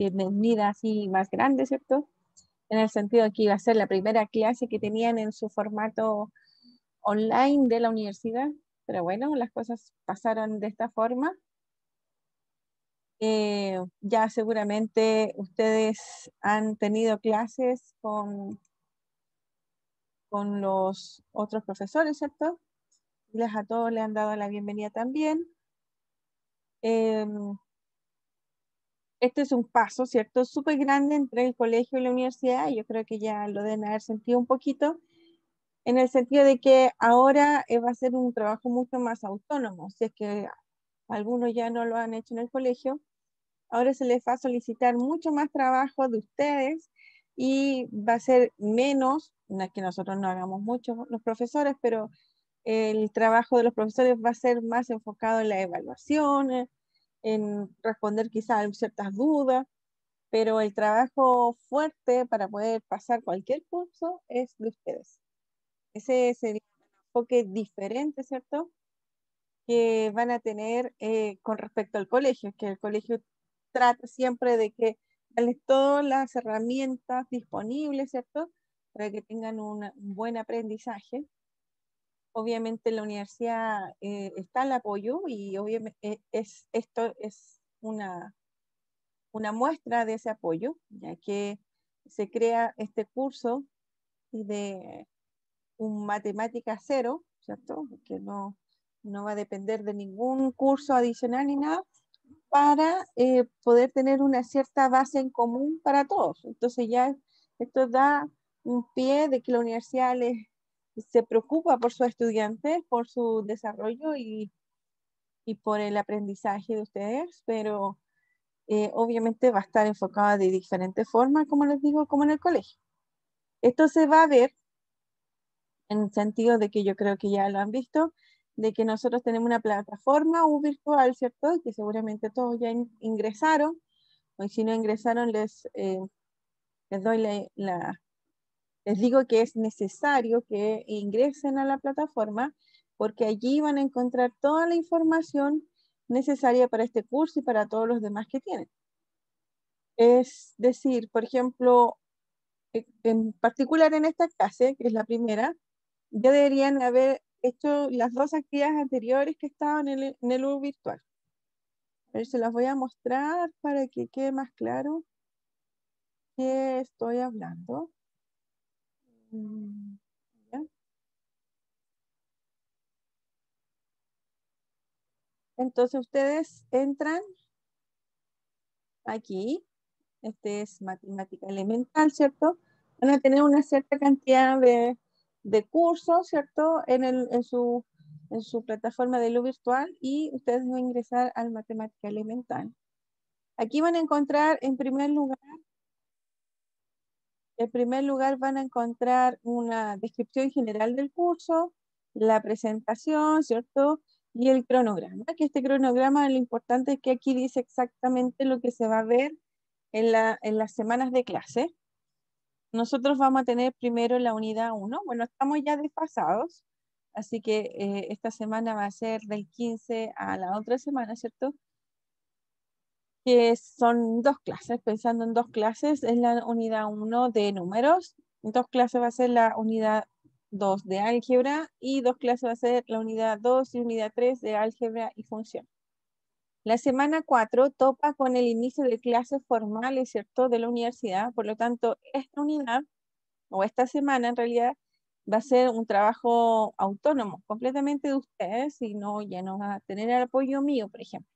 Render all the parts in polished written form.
bienvenida así más grande, ¿cierto? En el sentido de que iba a ser la primera clase que tenían en su formato online de la universidad, pero bueno, las cosas pasaron de esta forma. Ya seguramente ustedes han tenido clases con los otros profesores, ¿cierto? Les a todos les han dado la bienvenida también. Este es un paso, ¿cierto? Súper grande entre el colegio y la universidad. Yo creo que ya lo deben haber sentido un poquito, en el sentido de que ahora va a ser un trabajo mucho más autónomo. Si es que algunos ya no lo han hecho en el colegio, ahora se les va a solicitar mucho más trabajo de ustedes y va a ser menos, no es que nosotros no hagamos mucho los profesores, pero el trabajo de los profesores va a ser más enfocado en la evaluación, en responder quizás a ciertas dudas, pero el trabajo fuerte para poder pasar cualquier curso es de ustedes. Ese sería un enfoque diferente, ¿cierto? Que van a tener con respecto al colegio, que el colegio trata siempre de que darles todas las herramientas disponibles, ¿cierto? Para que tengan un buen aprendizaje. Obviamente en la universidad está el apoyo y obviamente esto es una muestra de ese apoyo, ya que se crea este curso de un matemática cero, ¿cierto? Que no va a depender de ningún curso adicional ni nada, para poder tener una cierta base en común para todos. Entonces ya esto da un pie de que la universidad se preocupa por sus estudiantes, por su desarrollo y por el aprendizaje de ustedes, pero obviamente va a estar enfocada de diferentes formas, como les digo, como en el colegio. Esto se va a ver en el sentido de que yo creo que ya lo han visto, de que nosotros tenemos una plataforma virtual, ¿cierto? Y que seguramente todos ya ingresaron, o si no ingresaron, les doy les digo que es necesario que ingresen a la plataforma, porque allí van a encontrar toda la información necesaria para este curso y para todos los demás que tienen. Es decir, por ejemplo, en particular en esta clase, que es la primera, ya deberían haber hecho las dos actividades anteriores que estaban en el U virtual. A ver, se las voy a mostrar para que quede más claro qué estoy hablando. ¿Ya? Entonces ustedes entran aquí, este es matemática elemental, ¿cierto? Van a tener una cierta cantidad de cursos, ¿cierto? En su plataforma de lo virtual y ustedes van a ingresar al matemática elemental. Aquí van a encontrar en primer lugar van a encontrar una descripción general del curso, la presentación, ¿cierto? Y el cronograma, que este cronograma lo importante es que aquí dice exactamente lo que se va a ver en las semanas de clase. Nosotros vamos a tener primero la unidad 1, bueno, estamos ya desfasados, así que esta semana va a ser del 15 a la otra semana, ¿cierto? Que son dos clases, pensando en dos clases, es la unidad 1 de números, dos clases va a ser la unidad 2 de álgebra y dos clases va a ser la unidad 2 y unidad 3 de álgebra y función. La semana 4 topa con el inicio de clases formales, ¿cierto?, de la universidad, por lo tanto, esta unidad, o esta semana en realidad, va a ser un trabajo autónomo, completamente de ustedes, y no, ya no va a tener el apoyo mío, por ejemplo.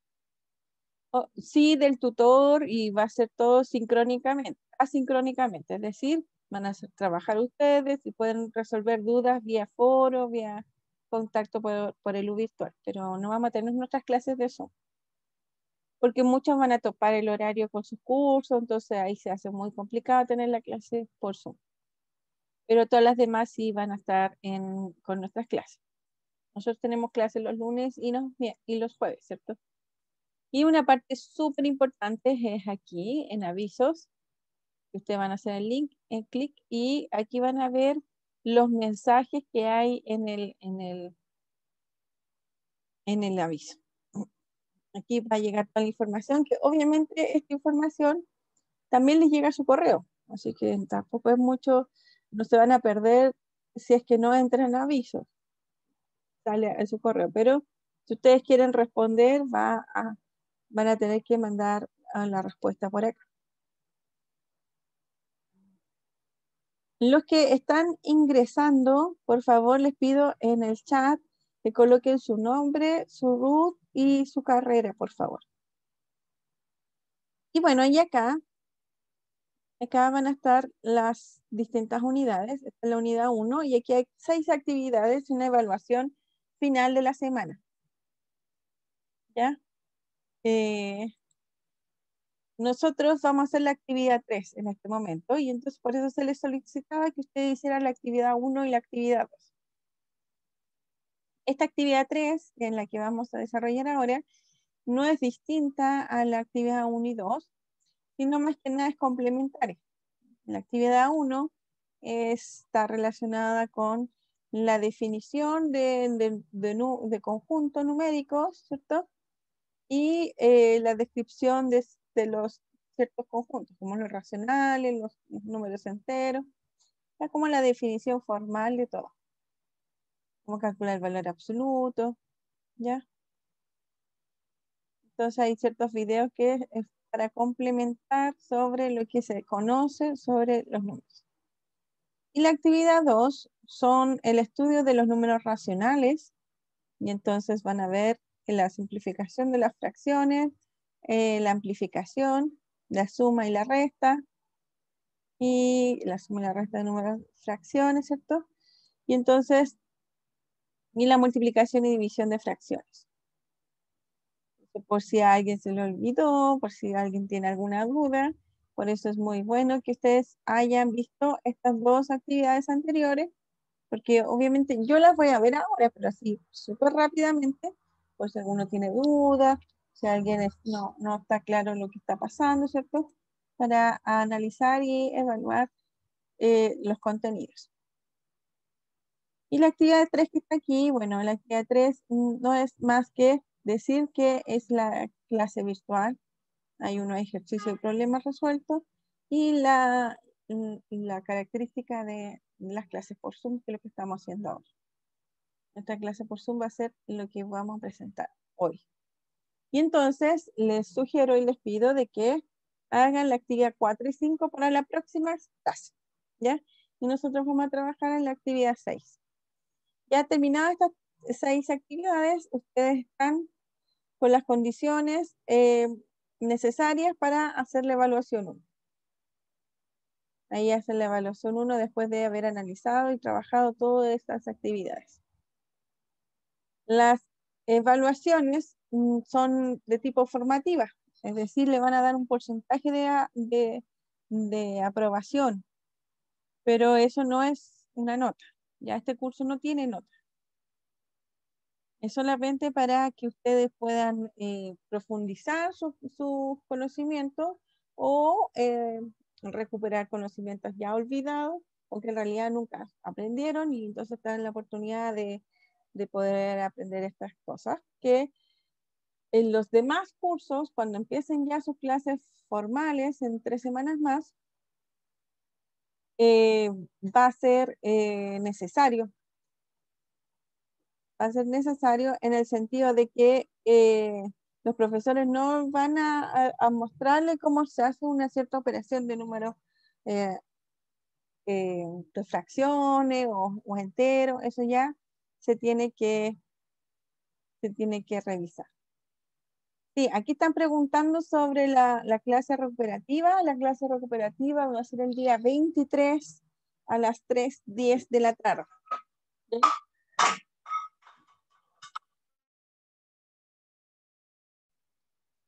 Sí, del tutor y va a ser todo sincrónicamente, asincrónicamente, es decir, van a trabajar ustedes y pueden resolver dudas vía foro, vía contacto por el U virtual, pero no vamos a tener nuestras clases de Zoom, porque muchos van a topar el horario con sus cursos, entonces ahí se hace muy complicado tener la clase por Zoom, pero todas las demás sí van a estar con nuestras clases. Nosotros tenemos clases los lunes y los jueves, ¿cierto? Y una parte súper importante es aquí en avisos, que ustedes van a hacer el link, en clic, y aquí van a ver los mensajes que hay en el aviso. Aquí va a llegar toda la información, que obviamente esta información también les llega su correo. Así que tampoco es mucho, no se van a perder si es que no entran avisos, sale a su correo. Pero si ustedes quieren responder, van a tener que mandar la respuesta por acá. Los que están ingresando, por favor, les pido en el chat que coloquen su nombre, su root y su carrera, por favor. Y bueno, y acá van a estar las distintas unidades. Esta es la unidad 1 y aquí hay 6 actividades y una evaluación final de la semana. ¿Ya? Nosotros vamos a hacer la actividad 3 en este momento y entonces por eso se les solicitaba que ustedes hicieran la actividad 1 y la actividad 2. Esta actividad 3, en la que vamos a desarrollar ahora, no es distinta a la actividad 1 y 2, sino más que nada es complementaria. La actividad 1 está relacionada con la definición de conjuntos numéricos, ¿cierto? Y la descripción de los ciertos conjuntos, como los racionales, los números enteros, es como la definición formal de todo. Cómo calcular el valor absoluto, ¿ya? Entonces hay ciertos videos que es para complementar sobre lo que se conoce sobre los números. Y la actividad 2 son el estudio de los números racionales, y entonces van a ver la simplificación de las fracciones, la amplificación, la suma y la resta, y la suma y la resta de números fracciones, ¿cierto? Y entonces, y la multiplicación y división de fracciones. Por si a alguien se le olvidó, por si alguien tiene alguna duda, por eso es muy bueno que ustedes hayan visto estas dos actividades anteriores, porque obviamente yo las voy a ver ahora, pero así súper rápidamente, por si alguno tiene dudas, si alguien no está claro en lo que está pasando, ¿cierto? Para analizar y evaluar los contenidos. Y la actividad 3 que está aquí, bueno, la actividad 3 no es más que decir que es la clase virtual. Hay unos ejercicios y problemas resueltos. Y la característica de las clases por Zoom, que es lo que estamos haciendo ahora. Nuestra clase por Zoom va a ser lo que vamos a presentar hoy. Y entonces les sugiero y les pido de que hagan la actividad 4 y 5 para la próxima clase, ¿ya? Y nosotros vamos a trabajar en la actividad 6. Ya terminadas estas 6 actividades, ustedes están con las condiciones necesarias para hacer la evaluación 1. Ahí hacen la evaluación 1 después de haber analizado y trabajado todas estas actividades. Las evaluaciones son de tipo formativa, es decir, le van a dar un porcentaje de aprobación, pero eso no es una nota. Ya este curso no tiene nota. Es solamente para que ustedes puedan profundizar sus conocimientos o recuperar conocimientos ya olvidados o que en realidad nunca aprendieron y entonces están en la oportunidad de poder aprender estas cosas que en los demás cursos, cuando empiecen ya sus clases formales en 3 semanas más, va a ser necesario. Va a ser necesario en el sentido de que los profesores no van a mostrarle cómo se hace una cierta operación de números eh, de fracciones o enteros, eso ya se se tiene que revisar. Sí, aquí están preguntando sobre la clase recuperativa. La clase recuperativa va a ser el día 23 a las 3:10 de la tarde. ¿Sí?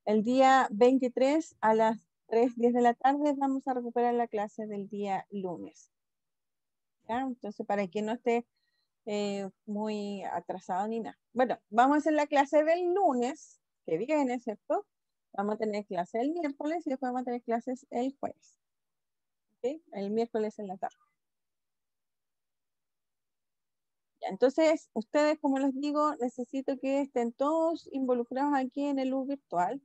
El día 23 a las 3:10 de la tarde vamos a recuperar la clase del día lunes. ¿Ya? Entonces, para que no esté muy atrasado ni nada. Bueno, vamos a hacer la clase del lunes, que viene, ¿cierto? Vamos a tener clase el miércoles y después vamos a tener clases el jueves. ¿Sí? El miércoles en la tarde. Ya, entonces, ustedes, como les digo, necesito que estén todos involucrados aquí en el U virtual,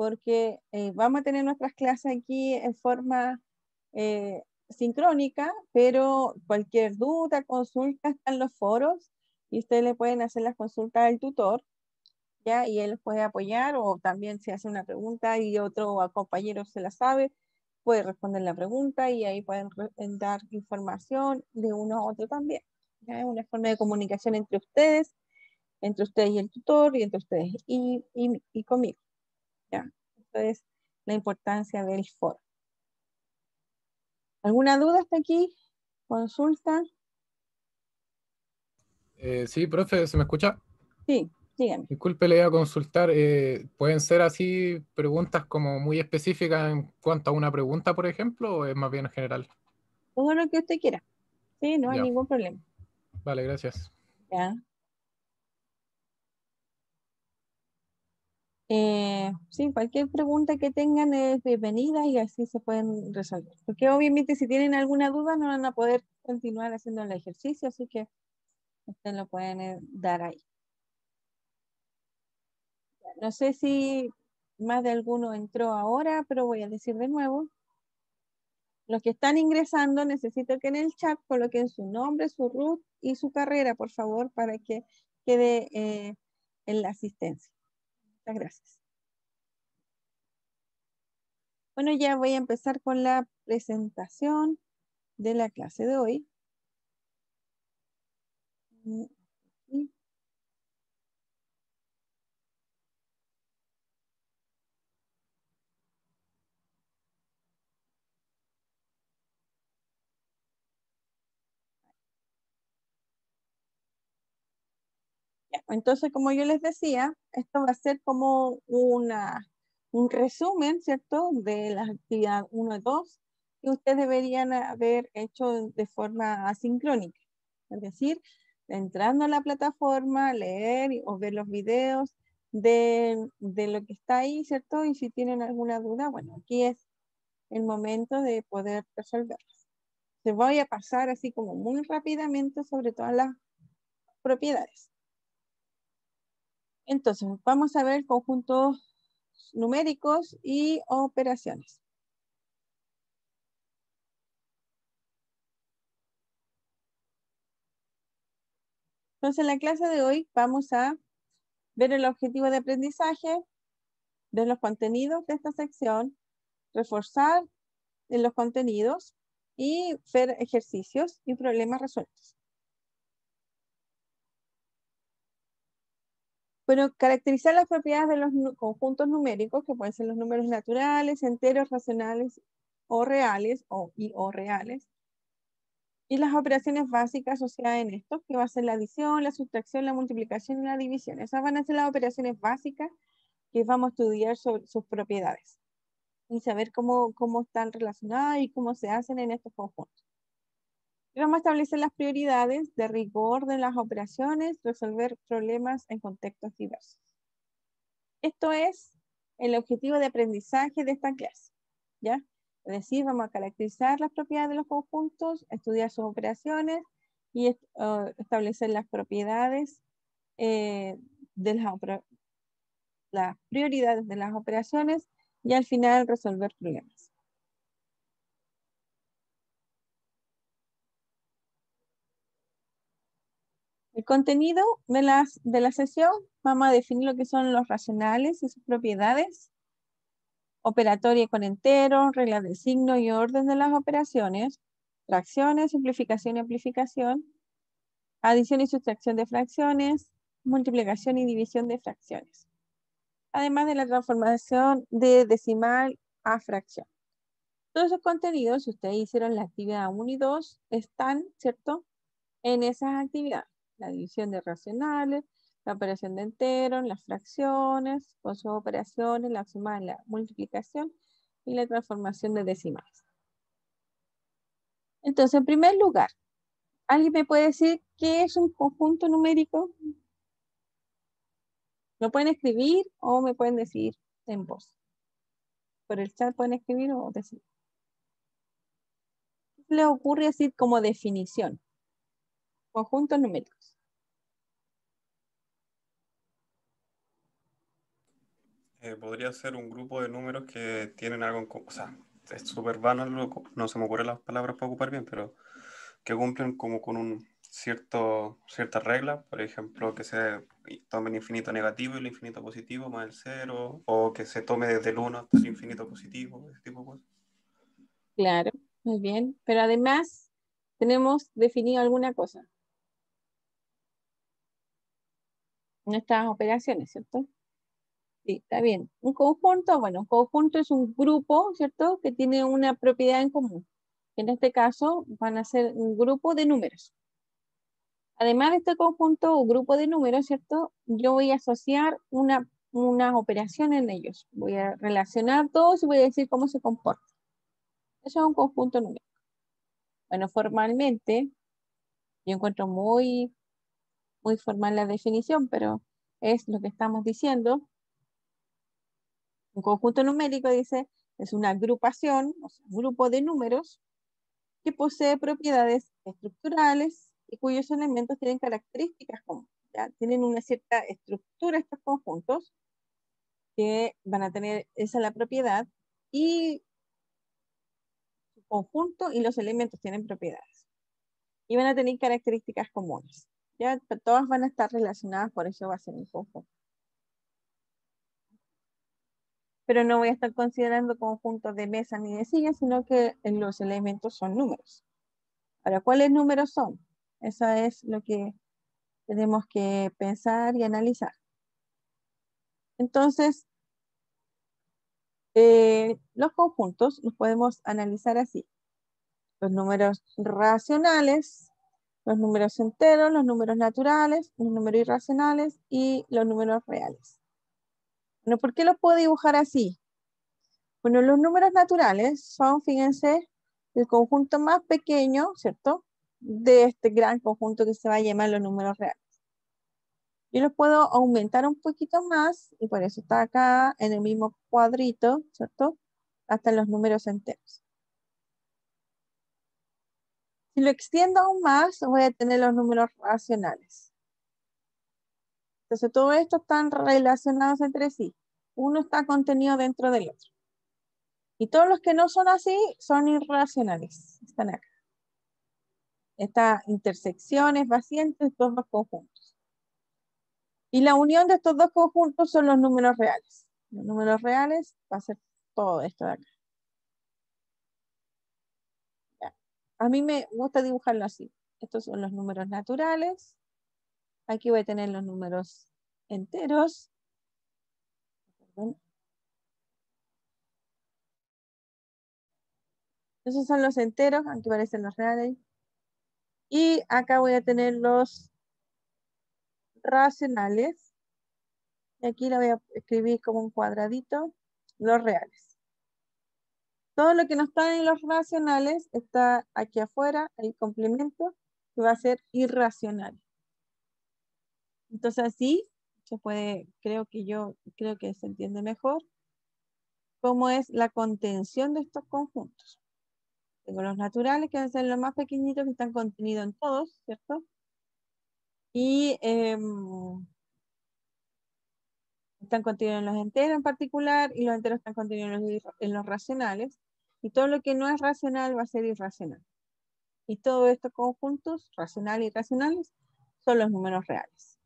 porque vamos a tener nuestras clases aquí en forma sincrónica, pero cualquier duda, consulta, están los foros y ustedes le pueden hacer las consultas al tutor, ¿ya? Y él los puede apoyar, o también si hace una pregunta y otro compañero se la sabe, puede responder la pregunta y ahí pueden dar información de uno a otro también. ¿Ya? Es una forma de comunicación entre ustedes y el tutor, y entre ustedes y conmigo. ¿Ya? Eso es la importancia del foro. ¿Alguna duda hasta aquí? ¿Consulta? Sí, profe, ¿se me escucha? Sí, dígame. Disculpe, le iba a consultar. ¿Pueden ser así preguntas como muy específicas en cuanto a una pregunta, por ejemplo, o es más bien general? Todo lo que usted quiera. Sí, no hay Ya, ningún problema. vale, gracias. ¿Ya? Sí, cualquier pregunta que tengan es bienvenida y así se pueden resolver. Porque obviamente si tienen alguna duda no van a poder continuar haciendo el ejercicio, así que ustedes lo pueden dar ahí. No sé si más de alguno entró ahora, pero voy a decir de nuevo. Los que están ingresando, necesito que en el chat coloquen su nombre, su root y su carrera, por favor, para que quede en la asistencia. Muchas gracias. Bueno, ya voy a empezar con la presentación de la clase de hoy. Y ya, entonces, como yo les decía, esto va a ser como un resumen, ¿cierto?, de las actividades 1 y 2 que ustedes deberían haber hecho de forma asincrónica. Es decir, entrando a la plataforma, leer o ver los videos de lo que está ahí, ¿cierto? Y si tienen alguna duda, bueno, aquí es el momento de poder resolverlas. Se voy a pasar así como muy rápidamente sobre todas las propiedades. Entonces, vamos a ver conjuntos numéricos y operaciones. Entonces, en la clase de hoy vamos a ver el objetivo de aprendizaje, ver los contenidos de esta sección, reforzar en los contenidos y ver ejercicios y problemas resueltos. Bueno, caracterizar las propiedades de los conjuntos numéricos, que pueden ser los números naturales, enteros, racionales o reales, o reales, y las operaciones básicas asociadas en esto, que va a ser la adición, la sustracción, la multiplicación y la división. Esas van a ser las operaciones básicas que vamos a estudiar sobre sus propiedades y saber cómo están relacionadas y cómo se hacen en estos conjuntos. Y vamos a establecer las prioridades de rigor de las operaciones, resolver problemas en contextos diversos. Esto es el objetivo de aprendizaje de esta clase, ¿ya? Es decir, vamos a caracterizar las propiedades de los conjuntos, estudiar sus operaciones y establecer las propiedades de las prioridades de las operaciones y al final resolver problemas. El contenido de la sesión, vamos a definir lo que son los racionales y sus propiedades, operatoria con enteros, reglas de signo y orden de las operaciones, fracciones, simplificación y amplificación, adición y sustracción de fracciones, multiplicación y división de fracciones, además de la transformación de decimal a fracción. Todos esos contenidos, si ustedes hicieron la actividad 1 y 2, están, ¿cierto?, en esas actividades. La división de racionales, la operación de enteros, las fracciones, con sus operaciones, la suma, la multiplicación y la transformación de decimales. Entonces, en primer lugar, ¿alguien me puede decir qué es un conjunto numérico? ¿Lo pueden escribir o me pueden decir en voz? Por el chat pueden escribir o decir. ¿Qué les ocurre así como definición? Conjuntos numéricos. podría ser un grupo de números que tienen algo en común. O sea, es súper vano, no se me ocurren las palabras para ocupar bien, pero que cumplen como con un ciertas reglas, por ejemplo, que se tome el infinito negativo y el infinito positivo más el cero, o que se tome desde el uno hasta el infinito positivo, ese tipo de cosas. Claro, muy bien. Pero además tenemos definido alguna cosa en estas operaciones, ¿cierto? Sí, está bien. Un conjunto, bueno, un conjunto es un grupo, ¿cierto? Que tiene una propiedad en común. En este caso van a ser un grupo de números. Además de este conjunto o grupo de números, ¿cierto? Yo voy a asociar una operación en ellos. Voy a relacionar todos y voy a decir cómo se comporta. Eso es un conjunto numérico. Bueno, formalmente, yo encuentro muy formal la definición, pero es lo que estamos diciendo. Un conjunto numérico, dice, es una agrupación, o sea, un grupo de números que posee propiedades estructurales y cuyos elementos tienen características comunes. ¿Ya? Tienen una cierta estructura estos conjuntos que van a tener esa la propiedad y su conjunto y los elementos tienen propiedades. Y van a tener características comunes. ¿Ya? Todas van a estar relacionadas, por eso va a ser un conjunto. Pero no voy a estar considerando conjuntos de mesa ni de silla, sino que los elementos son números. Ahora, ¿cuáles números son? Eso es lo que tenemos que pensar y analizar. Entonces, los conjuntos los podemos analizar así. Los números racionales, los números enteros, los números naturales, los números irracionales y los números reales. Bueno, ¿por qué los puedo dibujar así? Bueno, los números naturales son, fíjense, el conjunto más pequeño, ¿cierto? De este gran conjunto que se va a llamar los números reales. Yo los puedo aumentar un poquito más, y por eso está acá en el mismo cuadrito, ¿cierto? Hasta los números enteros. Si lo extiendo aún más, voy a tener los números racionales. Entonces, todo esto están relacionados entre sí. Uno está contenido dentro del otro. Y todos los que no son así son irracionales. Están acá. Esta intersección es vacía entre estos dos conjuntos. Y la unión de estos dos conjuntos son los números reales. Los números reales va a ser todo esto de acá. Ya. A mí me gusta dibujarlo así. Estos son los números naturales. Aquí voy a tener los números enteros. Perdón. Esos son los enteros, aquí aparecen los reales. Y acá voy a tener los racionales. Y aquí la voy a escribir como un cuadradito, los reales. Todo lo que no está en los racionales está aquí afuera, el complemento, que va a ser irracional. Entonces así se puede, creo que se entiende mejor cómo es la contención de estos conjuntos. Tengo los naturales, que van a ser los más pequeñitos, que están contenidos en todos, ¿cierto? Y están contenidos en los enteros en particular, y los enteros están contenidos en los racionales, y todo lo que no es racional va a ser irracional. Y todos estos conjuntos, racionales y irracionales, son los números reales.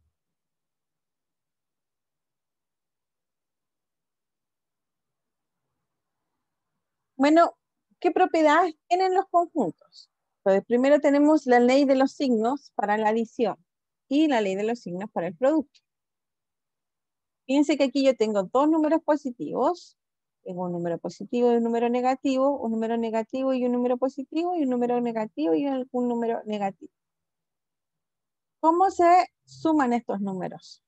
Bueno, ¿qué propiedades tienen los conjuntos? Pues primero tenemos la ley de los signos para la adición y la ley de los signos para el producto. Fíjense que aquí yo tengo dos números positivos. Tengo un número positivo y un número negativo, un número negativo y un número positivo, y un número negativo y un número negativo. ¿Cómo se suman estos números?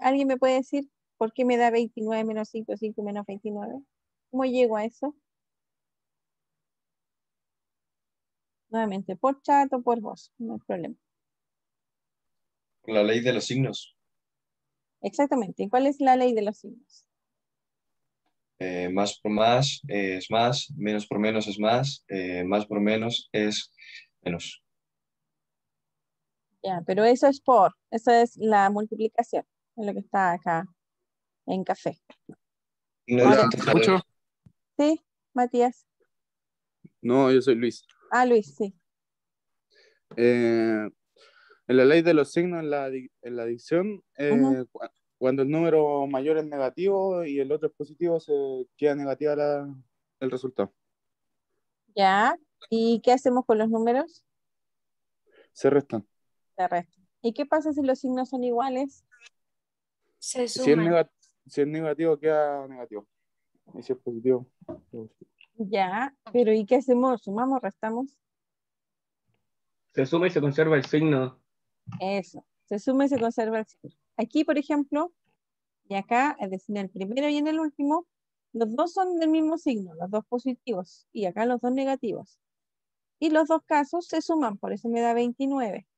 ¿Alguien me puede decir por qué me da 29 menos 5, 5 menos 29? ¿Cómo llego a eso? Nuevamente, por chat o por voz, no hay problema. La ley de los signos. Exactamente. ¿Y cuál es la ley de los signos? Más por más es más, menos por menos es más por menos es menos. Ya, pero eso es la multiplicación, es lo que está acá en café. No Ahora- tanto ¿Me escucho? Sí, Matías. No, yo soy Luis. Ah, Luis, sí. En la ley de los signos en la adicción, Ujú. cuando el número mayor es negativo y el otro es positivo, se queda negativa el resultado. Ya. ¿Y qué hacemos con los números? Se restan. Se restan. ¿Y qué pasa si los signos son iguales? Se Si es, suman. si es negativo, queda negativo. Y si es positivo, queda positivo. Ya, pero ¿y qué hacemos? ¿Sumamos, restamos? Se suma y se conserva el signo. Eso. Se suma y se conserva el signo. Aquí, por ejemplo, y acá, es decir, en el primero y en el último, los dos son del mismo signo, los dos positivos, y acá los dos negativos. Y los dos casos se suman, por eso me da 29.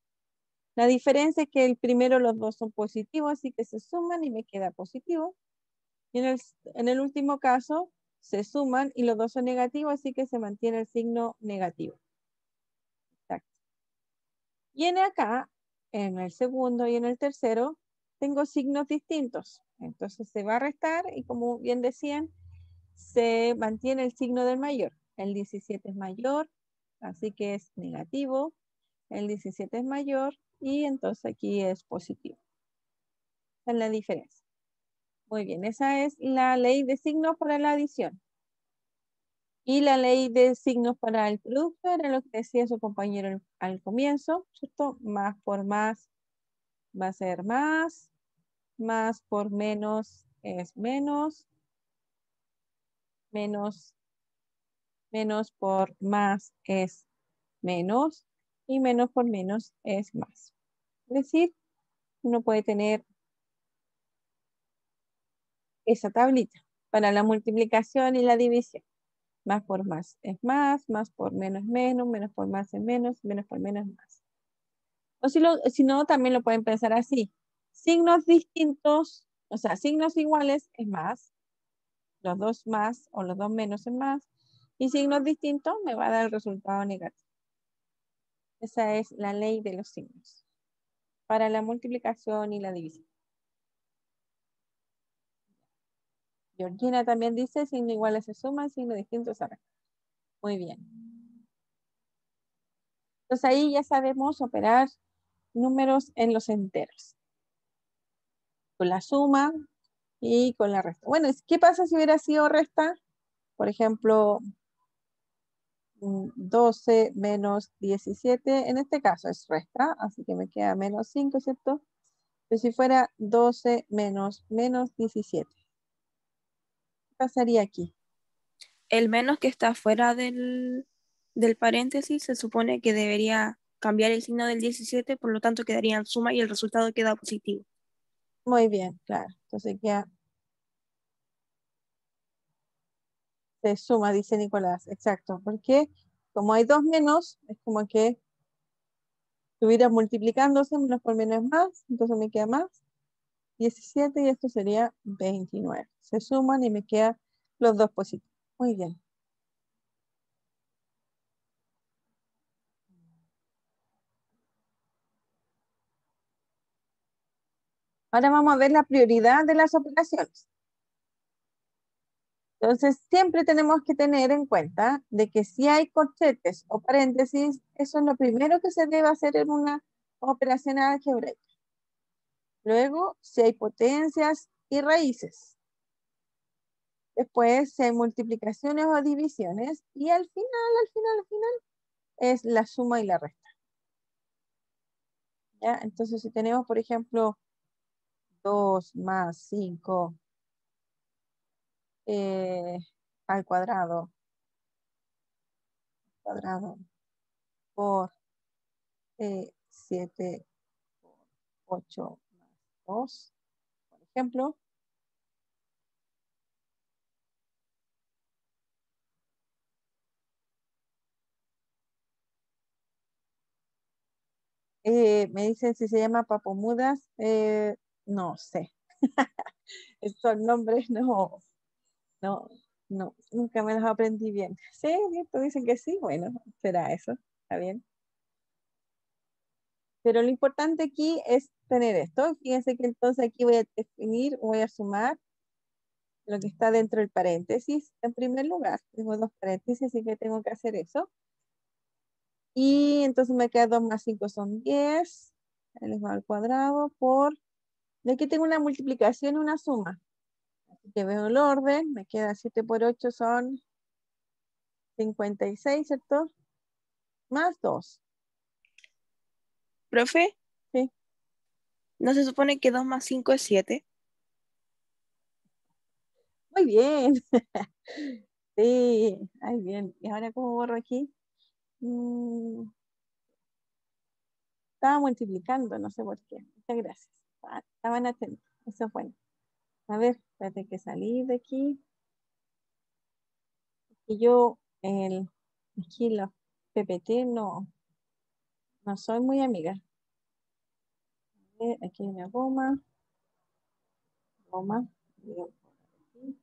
La diferencia es que el primero los dos son positivos, así que se suman y me queda positivo. Y en el último caso se suman y los dos son negativos, así que se mantiene el signo negativo. Exacto. Y en acá, en el segundo y en el tercero, tengo signos distintos. Entonces se va a restar y como bien decían, se mantiene el signo del mayor. El 17 es mayor, así que es negativo. El 17 es mayor y entonces aquí es positivo. Esa es la diferencia. Muy bien, esa es la ley de signos para la adición. Y la ley de signos para el producto era lo que decía su compañero al comienzo, ¿cierto? Más por más va a ser más por menos es menos, menos por más es menos, y menos por menos es más. Es decir, uno puede tener esa tablita para la multiplicación y la división. Más por más es más por menos es menos por más es menos por menos es más. O si no, también lo pueden pensar así. Signos distintos, o sea, signos iguales es más, los dos más o los dos menos es más, y signos distintos me va a dar el resultado negativo. Esa es la ley de los signos para la multiplicación y la división. Georgina también dice, signos iguales se suman, signos distintos se restan. Muy bien. Entonces ahí ya sabemos operar números en los enteros. Con la suma y con la resta. Bueno, ¿qué pasa si hubiera sido resta? Por ejemplo, 12 menos 17, en este caso es resta, así que me queda menos 5, ¿cierto? Pero si fuera 12 menos 17, ¿qué pasaría aquí? El menos que está fuera del paréntesis se supone que debería cambiar el signo del 17, por lo tanto quedaría en suma y el resultado queda positivo. Muy bien, claro. Entonces ya se suma, dice Nicolás. Exacto, porque como hay dos menos, es como que estuviera multiplicándose, menos por menos es más, entonces me queda más 17 y esto sería 29. Se suman y me quedan los dos positivos. Muy bien. Ahora vamos a ver la prioridad de las operaciones. Entonces, siempre tenemos que tener en cuenta de que si hay corchetes o paréntesis, eso es lo primero que se debe hacer en una operación algebraica. Luego, si hay potencias y raíces. Después, si hay multiplicaciones o divisiones. Y al final, es la suma y la resta. ¿Ya? Entonces, si tenemos, por ejemplo, 2 más 5 al cuadrado por 7 por 8 más 2, por ejemplo. Me dicen si se llama papomudas, no sé. Estos nombres no, nunca me los aprendí bien. Sí, esto dicen que sí, bueno, será eso, está bien. Pero lo importante aquí es tener esto. Fíjense que entonces aquí voy a definir, voy a sumar lo que está dentro del paréntesis en primer lugar. Tengo dos paréntesis, así que tengo que hacer eso. Y entonces me queda 2 más 5 son 10 elevado al cuadrado por... De aquí tengo una multiplicación y una suma. Así que veo el orden, me queda 7 por 8 son 56, ¿cierto? Más 2. Profe, Sí. ¿no se supone que 2 más 5 es 7? Muy bien. Sí, ay, bien. ¿Y ahora cómo borro aquí? Estaba multiplicando, no sé por qué. Muchas gracias. Estaban atentos. Eso es bueno. A ver, espérate que salir de aquí. Y yo, aquí los PPT no soy muy amiga. A ver, aquí hay una goma. Goma. Digo, por aquí.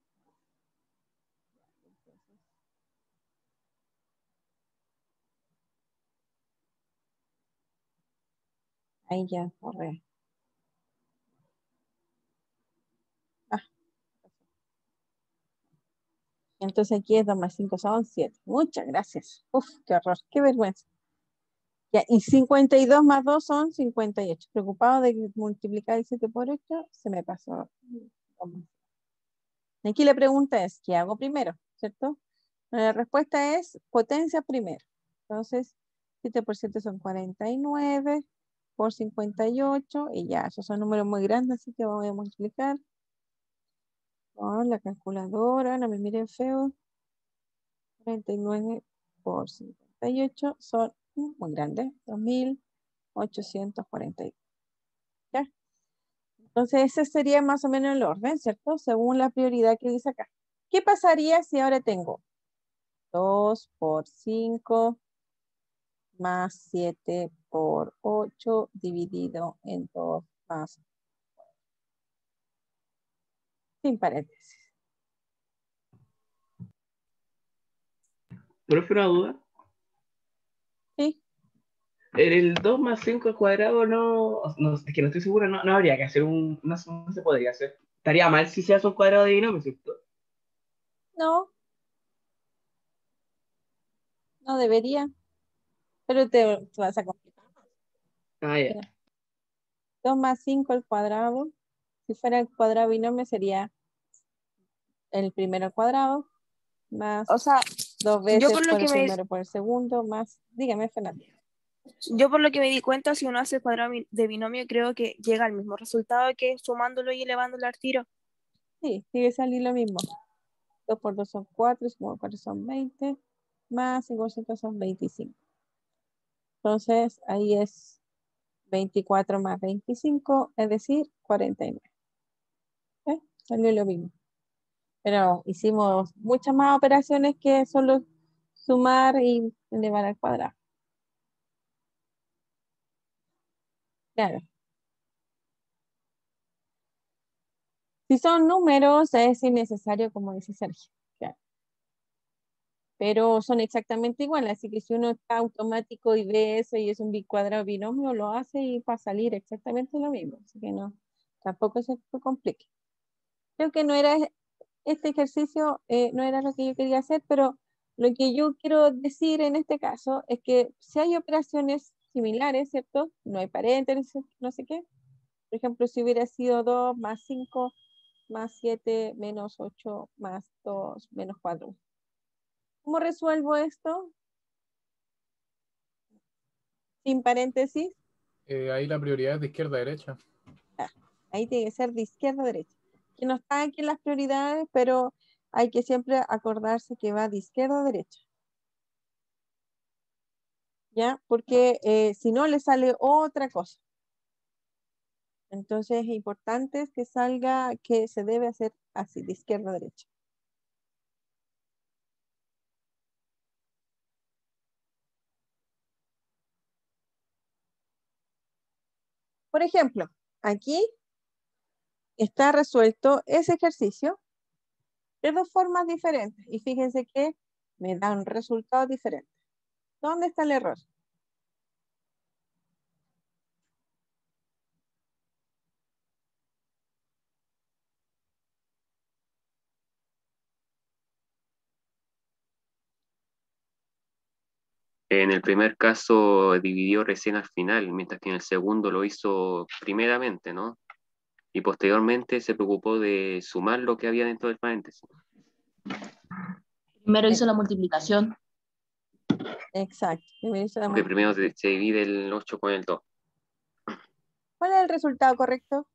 Entonces, ahí ya borré. Ah, entonces aquí es 2 más 5 son 7. Muchas gracias. Uf, qué horror, qué vergüenza. Ya, y 52 más 2 son 58. Preocupado de que multiplicar el 7 por 8, se me pasó. Aquí la pregunta es, ¿qué hago primero? ¿Cierto? La respuesta es potencia primero. Entonces, 7 por 7 son 49, por 58, y ya, esos son números muy grandes, así que voy a multiplicar con la calculadora, no me miren feo. 49 por 58 son muy grandes, 2842. ¿Ya? Entonces ese sería más o menos el orden, ¿cierto? Según la prioridad que dice acá. ¿Qué pasaría si ahora tengo 2 por 5 más 7 por 8 dividido en 2 más sin paréntesis? Profe, una duda. ¿Sí? En el 2 más 5 al cuadrado es que no estoy seguro, no habría que hacer no se podría hacer. Estaría mal si se hace un cuadrado de binomio, ¿cierto? No, no debería, pero te vas a complicar. Ah, ya. Mira, 2 más 5 al cuadrado, si fuera el cuadrado binomio sería el primero al cuadrado, más O sea, 2 yo veces por lo por el que me, primero por el segundo, más, dígame, Fernando. yo por lo que me di cuenta, si uno hace cuadrado de binomio, creo que llega al mismo resultado que sumándolo y elevándolo al tiro. Sí, sigue saliendo lo mismo. 2 por 2 son 4, 5 por 4 son 20, más 5 por 5 son 25. Entonces, ahí es 24 más 25, es decir, 49. ¿Eh? Salió lo mismo. Pero hicimos muchas más operaciones que solo sumar y elevar al cuadrado. Claro. Si son números, es innecesario, como dice Sergio. Claro. Pero son exactamente iguales, así que si uno está automático y ve eso y es un bicuadrado binomio, lo hace y va a salir exactamente lo mismo. Así que no, tampoco se complique. Creo que no era este ejercicio, no era lo que yo quería hacer, pero lo que yo quiero decir en este caso es que si hay operaciones similares, ¿cierto? No hay paréntesis, no sé qué. Por ejemplo, si hubiera sido 2 más 5 más 7 menos 8 más 2 menos 4. ¿Cómo resuelvo esto? Sin paréntesis. Ahí la prioridad es de izquierda a derecha. Ah, ahí tiene que ser de izquierda a derecha. Que no está aquí en las prioridades, pero hay que siempre acordarse que va de izquierda a derecha. ¿Ya? Porque si no le sale otra cosa. Entonces es importante que salga, que se debe hacer así, de izquierda a derecha. Por ejemplo, aquí está resuelto ese ejercicio de dos formas diferentes. Y fíjense que me dan resultados diferentes. ¿Dónde está el error? En el primer caso dividió recién al final, mientras que en el segundo lo hizo primeramente, ¿no? Y posteriormente se preocupó de sumar lo que había dentro del paréntesis. Primero hizo la multiplicación. Exacto. Porque primero se divide el 8 con el 2. ¿Cuál es el resultado correcto?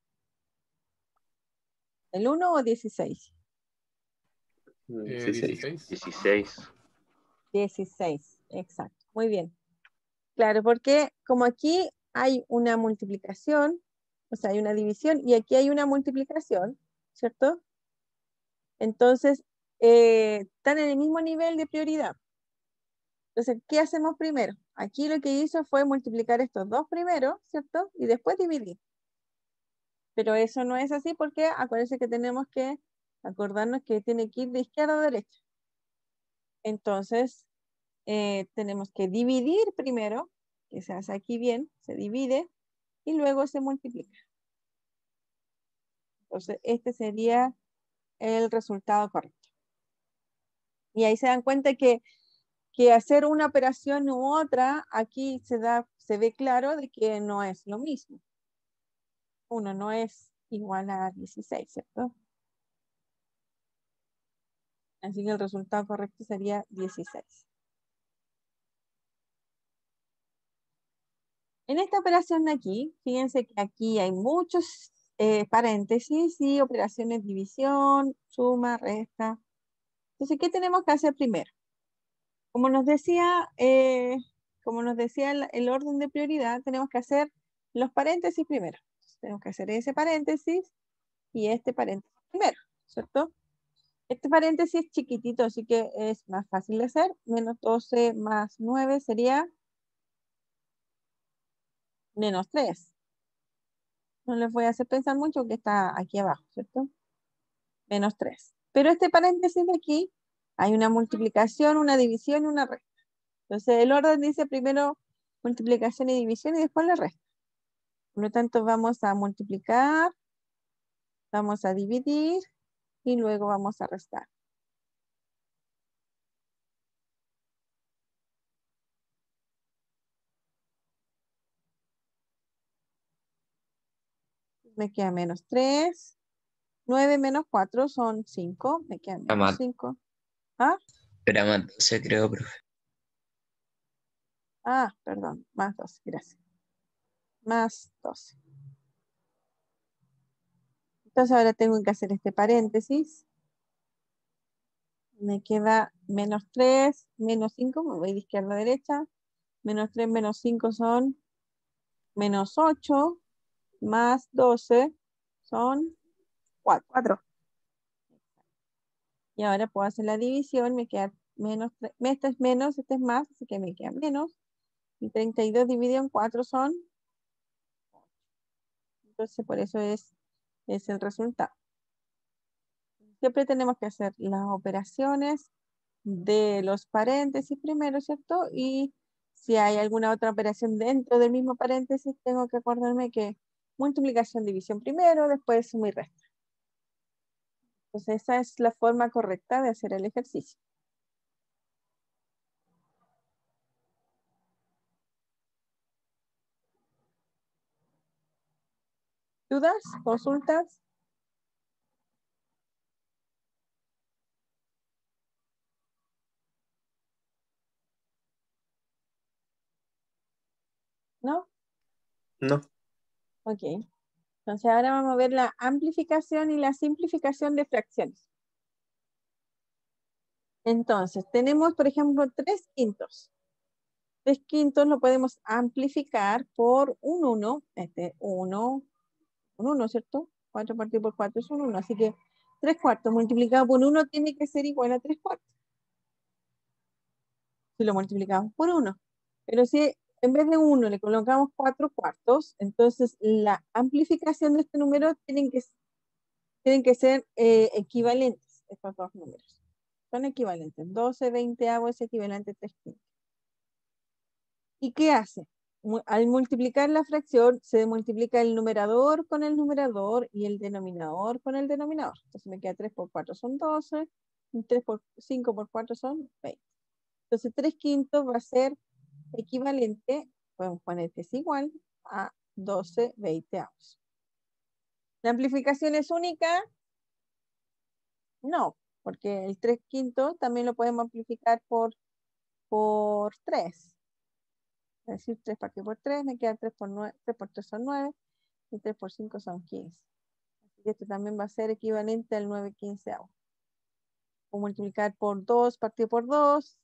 ¿El 1 o 16? 16. 16. 16, exacto. Muy bien. Claro, porque como aquí hay una multiplicación, o sea, hay una división, y aquí hay una multiplicación, ¿cierto? Entonces, están en el mismo nivel de prioridad. Entonces, ¿qué hacemos primero? Aquí lo que hizo fue multiplicar estos dos primero, ¿cierto? Y después dividir. Pero eso no es así porque acuérdense que tenemos que acordarnos que tiene que ir de izquierda a derecha. Entonces, tenemos que dividir primero, que se hace aquí bien, se divide, y luego se multiplica. Entonces, este sería el resultado correcto. Y ahí se dan cuenta que hacer una operación u otra, aquí se ve claro de que no es lo mismo. 1 no es igual a 16, ¿cierto? Así que el resultado correcto sería 16. En esta operación de aquí, fíjense que aquí hay muchos paréntesis y operaciones división, suma, resta. Entonces, ¿qué tenemos que hacer primero? Como nos decía el orden de prioridad, tenemos que hacer los paréntesis primero. Entonces, tenemos que hacer ese paréntesis y este paréntesis primero, ¿cierto? Este paréntesis es chiquitito, así que es más fácil de hacer. Menos 12 más 9 sería menos 3. No les voy a hacer pensar mucho que está aquí abajo, ¿cierto? Menos 3. Pero este paréntesis de aquí, hay una multiplicación, una división y una resta. Entonces el orden dice primero multiplicación y división y después la resta. Por lo tanto vamos a multiplicar, vamos a dividir y luego vamos a restar. Me queda menos 3. 9 menos 4 son 5. Me queda menos 5. ¿Ah? Era más 12, creo, profe. Ah, perdón. Más 12, gracias. Más 12. Entonces ahora tengo que hacer este paréntesis. Me queda menos 3, menos 5. Me voy de izquierda a derecha. Menos 3, menos 5 son menos 8. Más 12 son 4. 4. Y ahora puedo hacer la división. Me queda menos 3. Este es menos, este es más. Así que me queda menos. Y 32 dividido en 4 son. Entonces por eso es el resultado. Siempre tenemos que hacer las operaciones de los paréntesis primero, ¿cierto? Y si hay alguna otra operación dentro del mismo paréntesis, tengo que acordarme que multiplicación, división primero, después suma y resta. Entonces esa es la forma correcta de hacer el ejercicio. ¿Dudas? ¿Consultas? ¿No? No. Ok. Entonces ahora vamos a ver la amplificación y la simplificación de fracciones. Entonces, tenemos, por ejemplo, 3 quintos. 3 quintos lo podemos amplificar por un 1. Un 1, ¿cierto? 4 partido por 4 es un 1. Así que 3 cuartos multiplicado por 1 tiene que ser igual a 3 cuartos. Si lo multiplicamos por 1. Pero si en vez de 1 le colocamos 4 cuartos, entonces la amplificación de este número tienen que ser equivalentes, estos dos números. Son equivalentes. 12 20 es equivalente a 3 quintos. ¿Y qué hace? Al multiplicar la fracción, se multiplica el numerador con el numerador y el denominador con el denominador. Entonces me queda 3 por 4 son 12, 5 por 4 son 20. Entonces 3 quintos va a ser equivalente, podemos poner que es igual a 12/20. ¿La amplificación es única? No, porque el 3/5 también lo podemos amplificar por 3. Es decir, 3 partido por 3, me queda 3 por 9, 3 por 3 son 9, y 3 por 5 son 15. Así que este también va a ser equivalente al 9/15. O multiplicar por 2 partido por 2,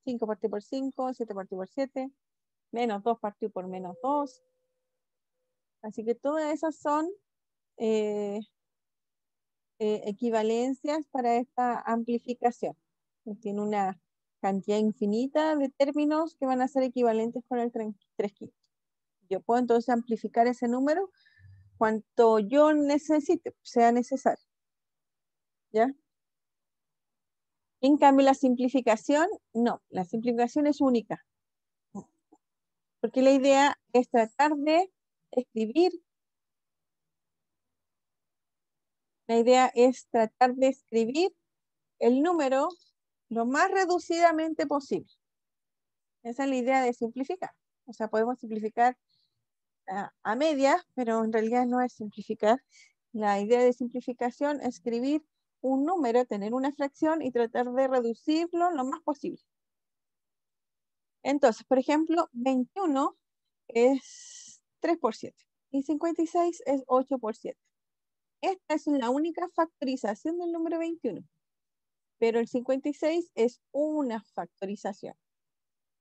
5 partido por 5, 7 partido por 7, menos 2 partido por menos 2. Así que todas esas son equivalencias para esta amplificación. Tiene una cantidad infinita de términos que van a ser equivalentes con el 3/5. Yo puedo entonces amplificar ese número cuanto yo necesite, sea necesario. ¿Ya? En cambio, la simplificación, no, la simplificación es única. Porque la idea es tratar de escribir, el número lo más reducidamente posible. Esa es la idea de simplificar. O sea, podemos simplificar a medias, pero en realidad no es simplificar. La idea de simplificación es escribir un número, tener una fracción y tratar de reducirlo lo más posible. Entonces, por ejemplo, 21 es 3 por 7 y 56 es 8 por 7. Esta es la única factorización del número 21, pero el 56 es una factorización,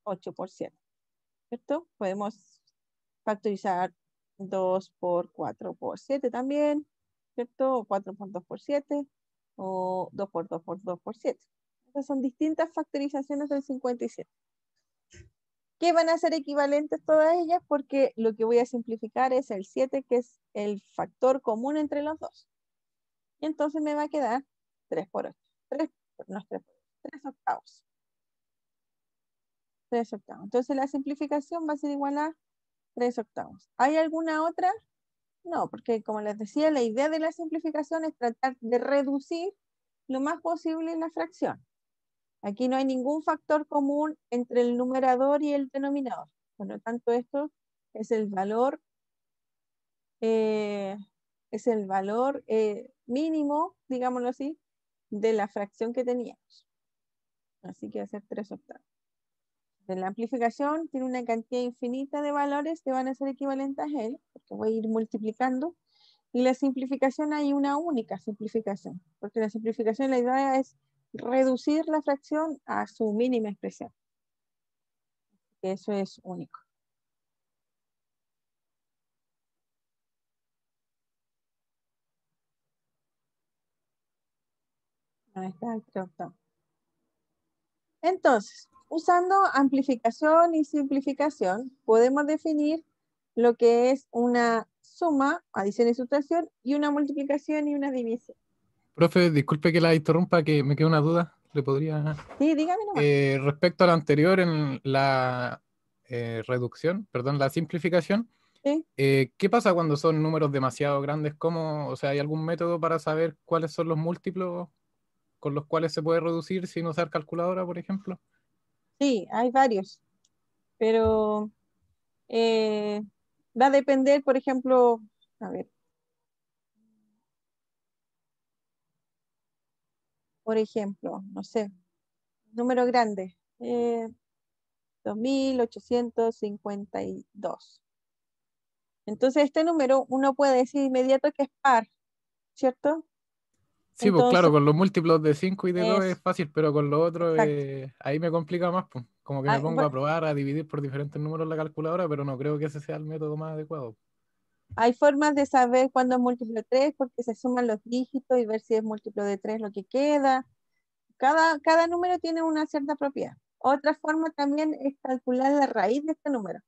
8 por 7, ¿cierto? Podemos factorizar 2 por 4 por 7 también, ¿cierto? O 4 por 2 por 7, o 2 por 2 por 2 por 7. Estas son distintas factorizaciones del 57. ¿Qué van a ser equivalentes todas ellas? Porque lo que voy a simplificar es el 7, que es el factor común entre los dos. Y entonces me va a quedar 3 por 8. 3 octavos. 3 octavos. Entonces la simplificación va a ser igual a 3 octavos. ¿Hay alguna otra? No, porque como les decía, la idea de la simplificación es tratar de reducir lo más posible la fracción. Aquí no hay ningún factor común entre el numerador y el denominador. Por lo tanto, esto es el valor, mínimo, digámoslo así, de la fracción que teníamos. Así que va a ser 3 octavos. De la amplificación tiene una cantidad infinita de valores que van a ser equivalentes a él, porque voy a ir multiplicando. Y la simplificación, hay una única simplificación, porque la simplificación, la idea es reducir la fracción a su mínima expresión. Eso es único. Ahí está el 3 octavos. Entonces, usando amplificación y simplificación, podemos definir lo que es una suma, adición y sustracción, y una multiplicación y una división. Profe, disculpe que la interrumpa, que me queda una duda. ¿Le podría...? Sí, dígame nomás. Respecto a lo anterior, en la la simplificación, ¿Sí? ¿qué pasa cuando son números demasiado grandes? ¿Cómo, o sea, hay algún método para saber cuáles son los múltiplos con los cuales se puede reducir sin usar calculadora, por ejemplo? Sí, hay varios, pero va a depender, por ejemplo, a ver, por ejemplo, no sé, número grande, 2852. Entonces, este número uno puede decir inmediato que es par, ¿cierto? Sí, pues Entonces, claro, con los múltiplos de 5 y de 2 es es fácil, pero con lo otro exacto. ahí me complica más, pues. Como que me Ah, pongo a probar, a dividir por diferentes números en la calculadora, pero no creo que ese sea el método más adecuado. hay formas de saber cuándo es múltiplo de 3 porque se suman los dígitos y ver si es múltiplo de 3 lo que queda. Cada número tiene una cierta propiedad. Otra forma también es calcular la raíz de este número.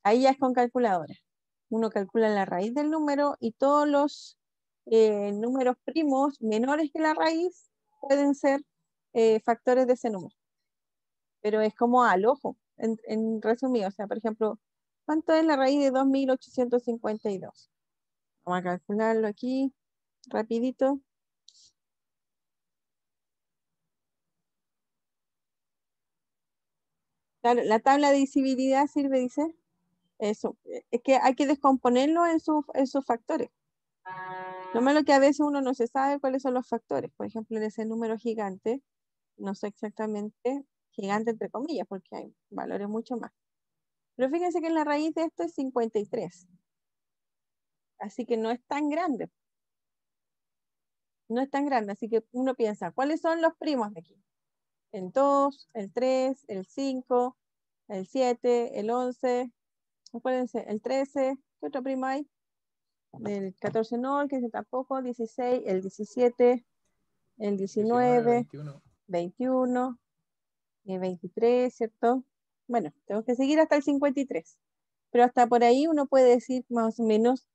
Ahí ya es con calculadora. Uno calcula la raíz del número y todos los números primos menores que la raíz pueden ser factores de ese número. Pero es como al ojo, en resumido. O sea, por ejemplo, ¿cuánto es la raíz de 2852? Vamos a calcularlo aquí, rapidito. Claro, la tabla de divisibilidad sirve, dice. Eso. Es que hay que descomponerlo en sus factores. Lo malo que a veces uno no se sabe cuáles son los factores. Por ejemplo, en ese número gigante, no sé exactamente, gigante entre comillas, porque hay valores mucho más. Pero fíjense que la raíz de esto es 53. Así que no es tan grande. No es tan grande. Así que uno piensa, ¿cuáles son los primos de aquí? El 2, el 3, el 5, el 7, el 11. Acuérdense, el 13. ¿Qué otro primo hay? El 14 no, el 15 tampoco, 16, el 17, el 19, 21, el 23, ¿cierto? Bueno, tengo que seguir hasta el 53. Pero hasta por ahí uno puede decir más o menos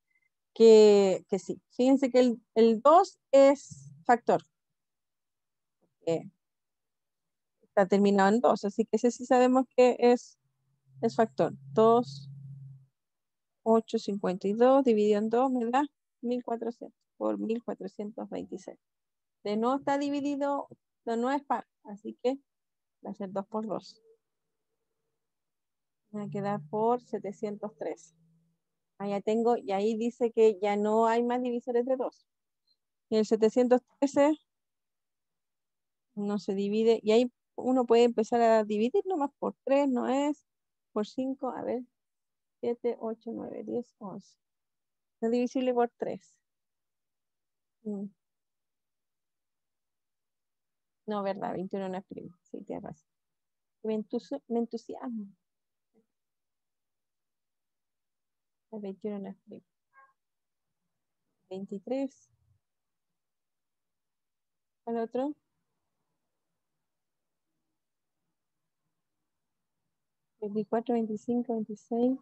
que sí. Fíjense que el 2 es factor. Está terminado en 2, así que ese sí sabemos que es factor. 2, 8, 52, dividido en 2 me da 1400 por 1426. De no está dividido, no es par, así que va a ser 2 por 2. Me va a quedar por 713. Allá tengo, y ahí dice que ya no hay más divisores de 2. Y el 713 no se divide, y ahí uno puede empezar a dividir nomás por 3, no es, por 5, a ver, 7, 8, 9, 10, 11. No es divisible por 3. No, verdad, 21 no es primo. Sí, tienes razón. Me entusiasmo. El 21 no es primo. 23. ¿Cuál otro? 24, 25, 26.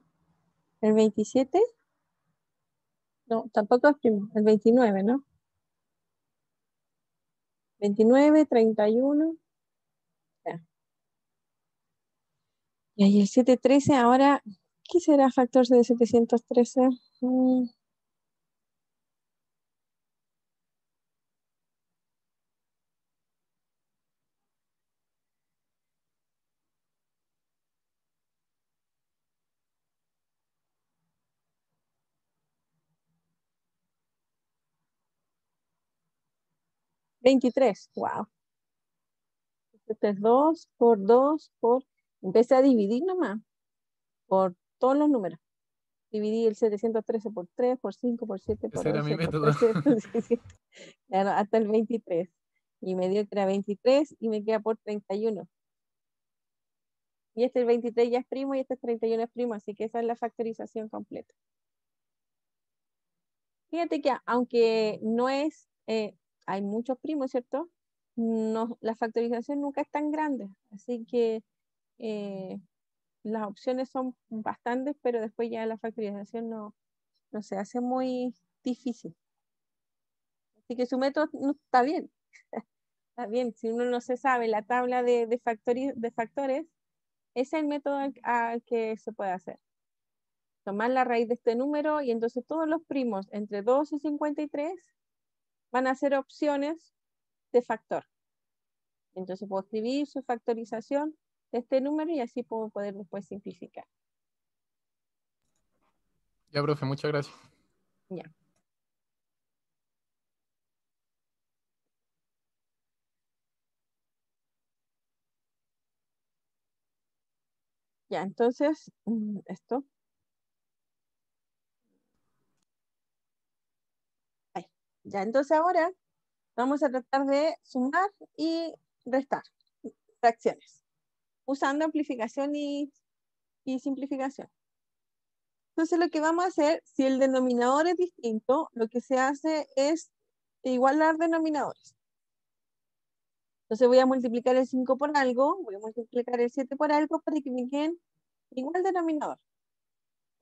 ¿El 27? No, tampoco es primo. El 29, ¿no? 29, 31. Ya. Y ahí el 713, ahora, ¿qué será factor de 713? 23, wow. Este es 2 por 2 por... Empecé a dividir nomás por todos los números. Dividí el 713 por 3, por 5, por 7, por Ese era mi 11, por método. 13, por 17. Claro, hasta el 23. Y me dio que era 23 y me queda por 31. Y este el 23 ya es primo y este 31 es primo, así que esa es la factorización completa. Fíjate que aunque no es, hay muchos primos, ¿cierto? No, la factorización nunca es tan grande, así que las opciones son bastantes, pero después ya la factorización no se hace muy difícil. Así que su método no está bien. Está bien, si uno no se sabe la tabla de factores, ese es el método al que se puede hacer. Tomar la raíz de este número y entonces todos los primos entre 2 y 53 van a ser opciones de factor. Entonces puedo escribir su factorización de este número y así puedo poder después simplificar. Ya, profe, muchas gracias. Ya. Ya, entonces, esto. Ahí. Ya, entonces ahora vamos a tratar de sumar y restar fracciones, usando amplificación y simplificación. Entonces lo que vamos a hacer, si el denominador es distinto, lo que se hace es igualar denominadores. Entonces voy a multiplicar el 5 por algo, voy a multiplicar el 7 por algo para que me queden igual denominador.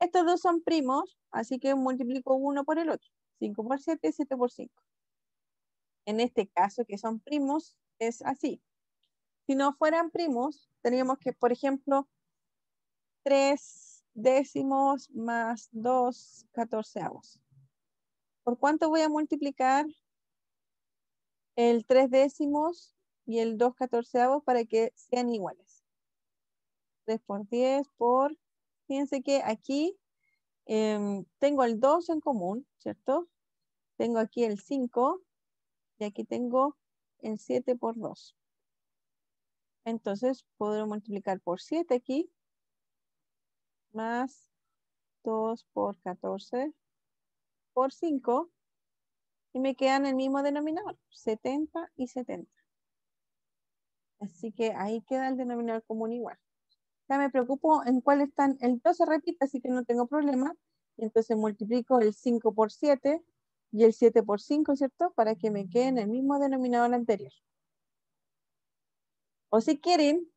Estos dos son primos, así que multiplico uno por el otro. 5 por 7, 7 por 5. En este caso, que son primos, es así. Si no fueran primos, tendríamos que, por ejemplo, 3 décimos más 2 catorceavos. ¿Por cuánto voy a multiplicar el 3 décimos y el 2 catorceavos para que sean iguales? 3 por 10 por... Fíjense que aquí tengo el 2 en común, ¿cierto? Tengo aquí el 5 y aquí tengo el 7 por 2. Entonces, puedo multiplicar por 7 aquí, más 2 por 14 por 5, y me quedan el mismo denominador, 70 y 70. Así que ahí queda el denominador común igual. Ya me preocupo en cuál están, el 2 se repite, así que no tengo problema. Entonces multiplico el 5 por 7 y el 7 por 5, ¿cierto? Para que me queden el mismo denominador anterior. O si quieren,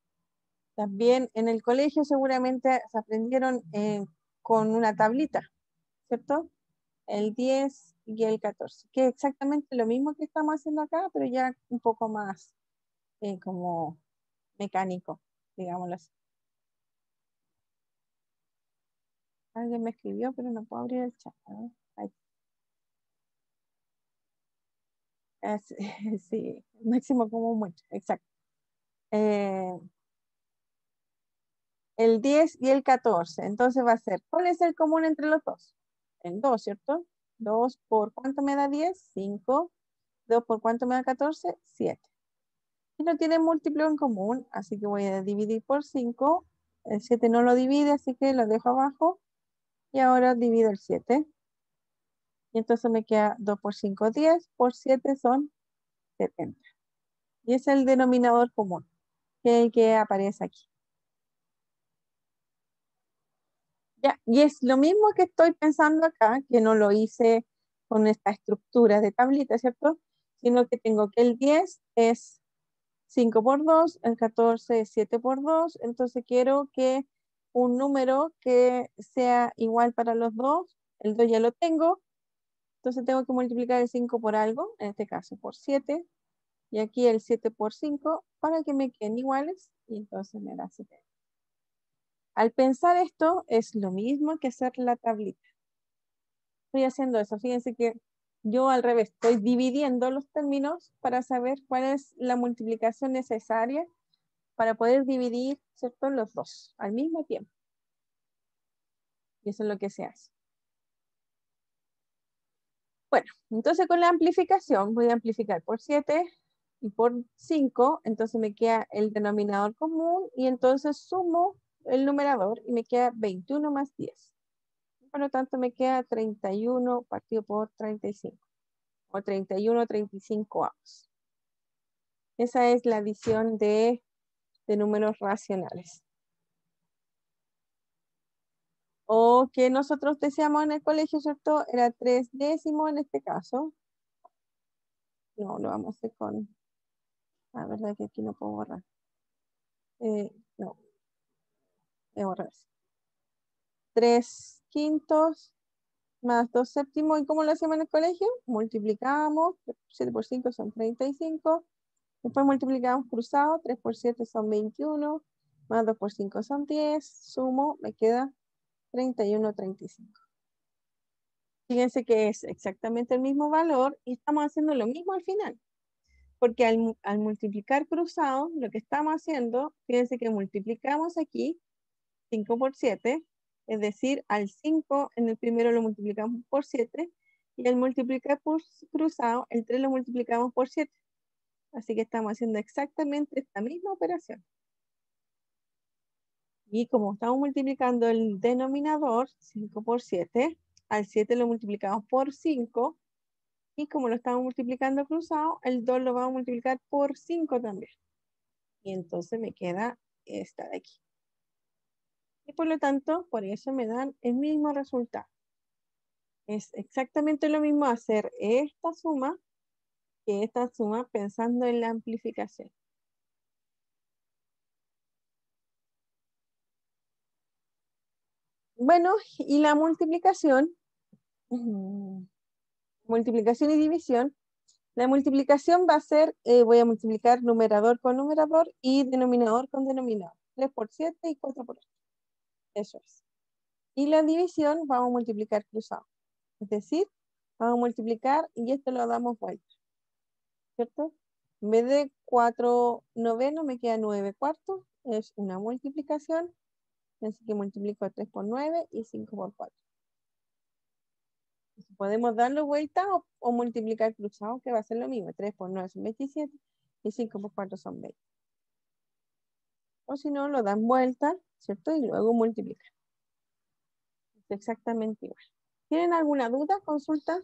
también en el colegio seguramente se aprendieron con una tablita, ¿cierto? El 10 y el 14, que es exactamente lo mismo que estamos haciendo acá, pero ya un poco más como mecánico, digámoslo así. Alguien me escribió, pero no puedo abrir el chat. A ver, ahí. Sí, máximo como mucho, exacto. El 10 y el 14, entonces va a ser, ¿cuál es el común entre los dos? El 2, ¿cierto? 2 por ¿cuánto me da 10? 5. 2 por ¿cuánto me da 14? 7. Y no tiene múltiplo en común, así que voy a dividir por 5. El 7 no lo divide, así que lo dejo abajo. Y ahora divido el 7. Y entonces me queda 2 por 5, 10. Por 7 son 70. Y es el denominador común, que es el que aparece aquí. Ya, y es lo mismo que estoy pensando acá, que no lo hice con esta estructura de tablita, ¿cierto? Sino que tengo que el 10 es 5 por 2, el 14 es 7 por 2, entonces quiero que un número que sea igual para los dos, el 2 ya lo tengo, entonces tengo que multiplicar el 5 por algo, en este caso por 7, y aquí el 7 por 5, para que me queden iguales, y entonces me da 70. Al pensar esto, es lo mismo que hacer la tablita. Estoy haciendo eso, fíjense que yo al revés, estoy dividiendo los términos para saber cuál es la multiplicación necesaria para poder dividir, ¿cierto?, los dos al mismo tiempo. Y eso es lo que se hace. Bueno, entonces con la amplificación voy a amplificar por 7 y por 5, entonces me queda el denominador común y entonces sumo el numerador y me queda 21 más 10. Por lo tanto me queda 31 partido por 35, o 31 35 avos. Esa es la adición de números racionales. O que nosotros decíamos en el colegio, ¿cierto? Era 3 décimos en este caso. No, lo vamos a hacer con... La verdad que aquí no puedo borrar. No, voy a borrar eso. 3 quintos más 2 séptimos. ¿Y cómo lo hacíamos en el colegio? Multiplicamos. 7 por 5 son 35. Después multiplicamos cruzado. 3 por 7 son 21. Más 2 por 5 son 10. Sumo, me queda 31, 35. Fíjense que es exactamente el mismo valor y estamos haciendo lo mismo al final. Porque al multiplicar cruzado, lo que estamos haciendo, fíjense que multiplicamos aquí 5 por 7, es decir, al 5 en el primero lo multiplicamos por 7 y al multiplicar por cruzado, el 3 lo multiplicamos por 7. Así que estamos haciendo exactamente esta misma operación. Y como estamos multiplicando el denominador, 5 por 7, al 7 lo multiplicamos por 5, y como lo estamos multiplicando cruzado, el 2 lo vamos a multiplicar por 5 también. Y entonces me queda esta de aquí. Y por lo tanto, por eso me dan el mismo resultado. Es exactamente lo mismo hacer esta suma que esta suma pensando en la amplificación. Bueno, y la multiplicación, multiplicación y división. La multiplicación va a ser, voy a multiplicar numerador con numerador y denominador con denominador. 3 por 7 y 4 por 8. Eso es. Y la división vamos a multiplicar cruzado. Es decir, vamos a multiplicar y esto lo damos vuelta. ¿Cierto? En vez de 4 novenos me queda 9 cuartos es una multiplicación, así que multiplico 3 por 9 y 5 por 4. Podemos darle vuelta o multiplicar cruzado, que va a ser lo mismo. 3 por 9 son 27 y 5 por 4 son 20. O si no, lo dan vuelta, ¿cierto? Y luego multiplican. Es exactamente igual. ¿Tienen alguna duda? Consulta.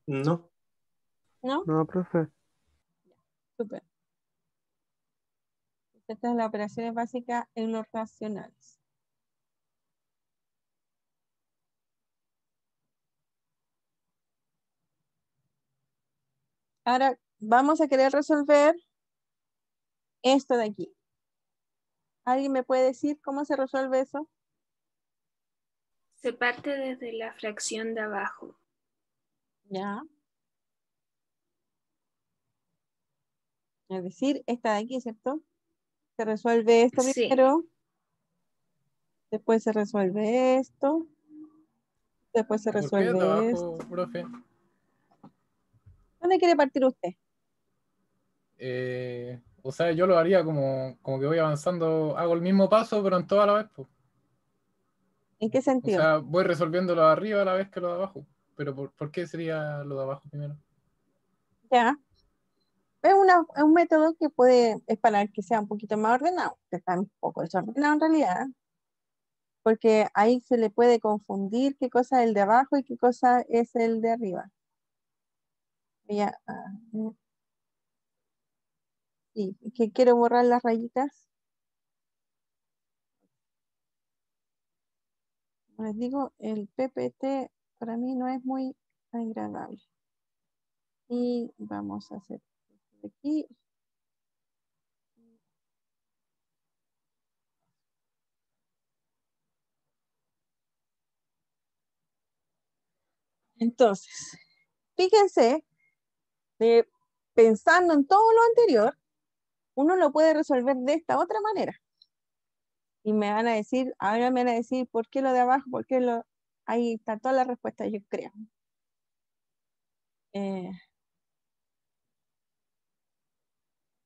No, ¿No? no, profe. Súper. Esta es la operación básica en los racionales. Ahora vamos a querer resolver esto de aquí. ¿Alguien me puede decir cómo se resuelve eso? Se parte desde la fracción de abajo. Ya. Es decir, esta de aquí, ¿cierto? Se resuelve esto Sí. primero. Después se resuelve esto. Después se ¿Por qué de resuelve esto. abajo, profe? ¿Dónde quiere partir usted? O sea, yo lo haría como que voy avanzando, hago el mismo paso, pero en toda la vez, pues. ¿En qué O sentido? sea, voy resolviendo lo de arriba a la vez que lo de abajo. Pero ¿por qué sería lo de abajo primero? Ya. Es un método que es para que sea un poquito más ordenado, que está un poco desordenado en realidad, porque ahí se le puede confundir qué cosa es el de abajo y qué cosa es el de arriba. Ya, sí, que quiero borrar las rayitas. Como les digo, el PPT para mí no es muy agradable. Y vamos a hacer esto de aquí. Entonces, fíjense, pensando en todo lo anterior, uno lo puede resolver de esta otra manera. Y me van a decir, ahora me van a decir, ¿por qué lo de abajo? ¿Por qué lo...? Ahí está toda la respuesta, yo creo.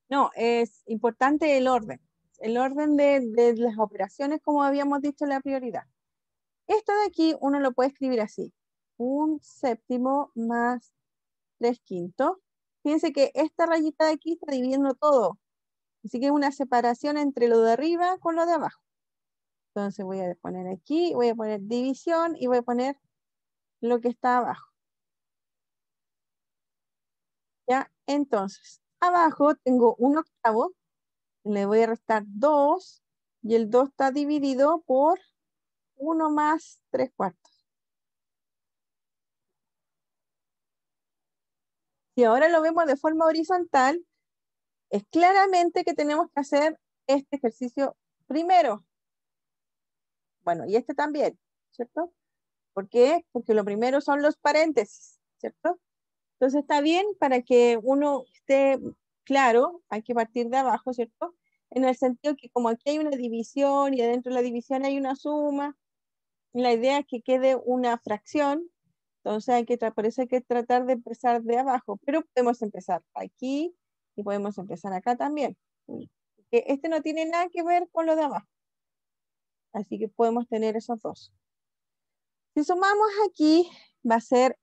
No, es importante el orden. El orden de las operaciones, como habíamos dicho, la prioridad. Esto de aquí uno lo puede escribir así. 1/7 más 3/5. Fíjense que esta rayita de aquí está dividiendo todo. Así que es una separación entre lo de arriba con lo de abajo. Entonces voy a poner aquí, voy a poner división y voy a poner lo que está abajo. ¿Ya? Entonces, abajo tengo 1/8, le voy a restar 2 y el 2 está dividido por 1 más 3/4. Si ahora lo vemos de forma horizontal, es claramente que tenemos que hacer este ejercicio primero. Bueno, y este también, ¿cierto? ¿Por qué? Porque lo primero son los paréntesis, ¿cierto? Entonces está bien para que uno esté claro, hay que partir de abajo, ¿cierto? En el sentido que como aquí hay una división y adentro de la división hay una suma, la idea es que quede una fracción, entonces por eso hay que tratar de empezar de abajo, pero podemos empezar aquí y podemos empezar acá también. Que este no tiene nada que ver con lo de abajo, así que podemos tener esos dos. Si sumamos aquí, va a ser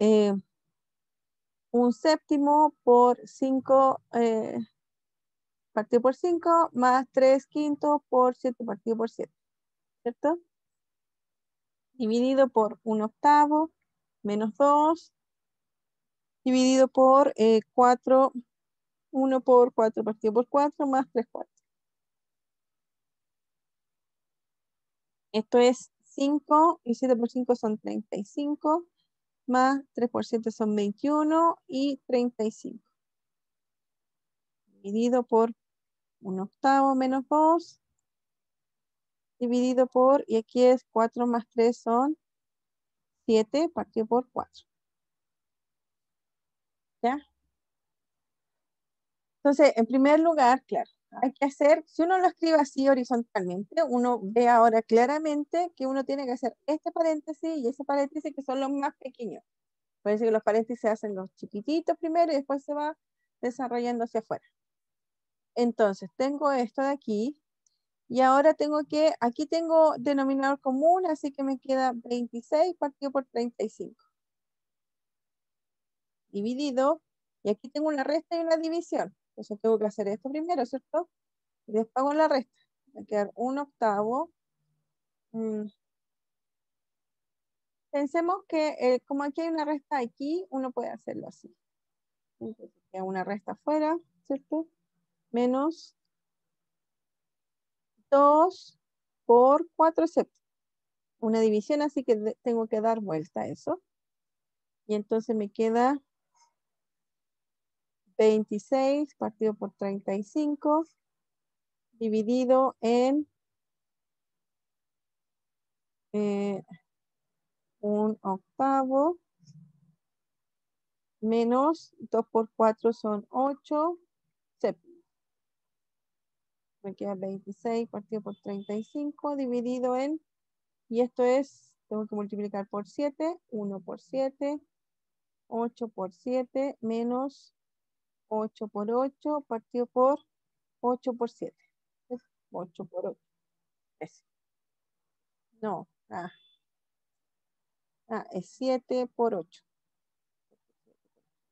1/7 por 5 partido por 5 más 3/5 por 7 partido por 7, ¿cierto? Dividido por 1/8 menos 2, dividido por 4, 1 por 4 partido por 4 más 3/4. Esto es 5 y 7 por 5 son 35, más 3 por 7 son 21 y 35. Dividido por 1/8 menos 2, dividido por, y aquí es 4 más 3 son 7 partido por 4. ¿Ya? Entonces, en primer lugar, claro, hay que hacer, si uno lo escribe así horizontalmente, uno ve ahora claramente que uno tiene que hacer este paréntesis y ese paréntesis que son los más pequeños. Parece que los paréntesis se hacen los chiquititos primero y después se va desarrollando hacia afuera. Entonces, tengo esto de aquí. Y ahora tengo que, aquí tengo denominador común, así que me queda 26 partido por 35. Dividido, y aquí tengo una resta y una división. Entonces tengo que hacer esto primero, ¿cierto? Y después hago la resta. Va a quedar 1/8. Pensemos que como aquí hay una resta aquí, uno puede hacerlo así. Entonces queda una resta afuera, ¿cierto? Menos 2 por 4 séptimos. Una división, así que tengo que dar vuelta a eso. Y entonces me queda 26 partido por 35 dividido en 1/8 menos 2 por 4 son 8 séptimos. Me queda 26 partido por 35 dividido en, y esto es, tengo que multiplicar por 7, 1 por 7, 8 por 7 menos 8 por 8 partido por 8 por 7. 8 por 8. Ese. No, es 7 por 8.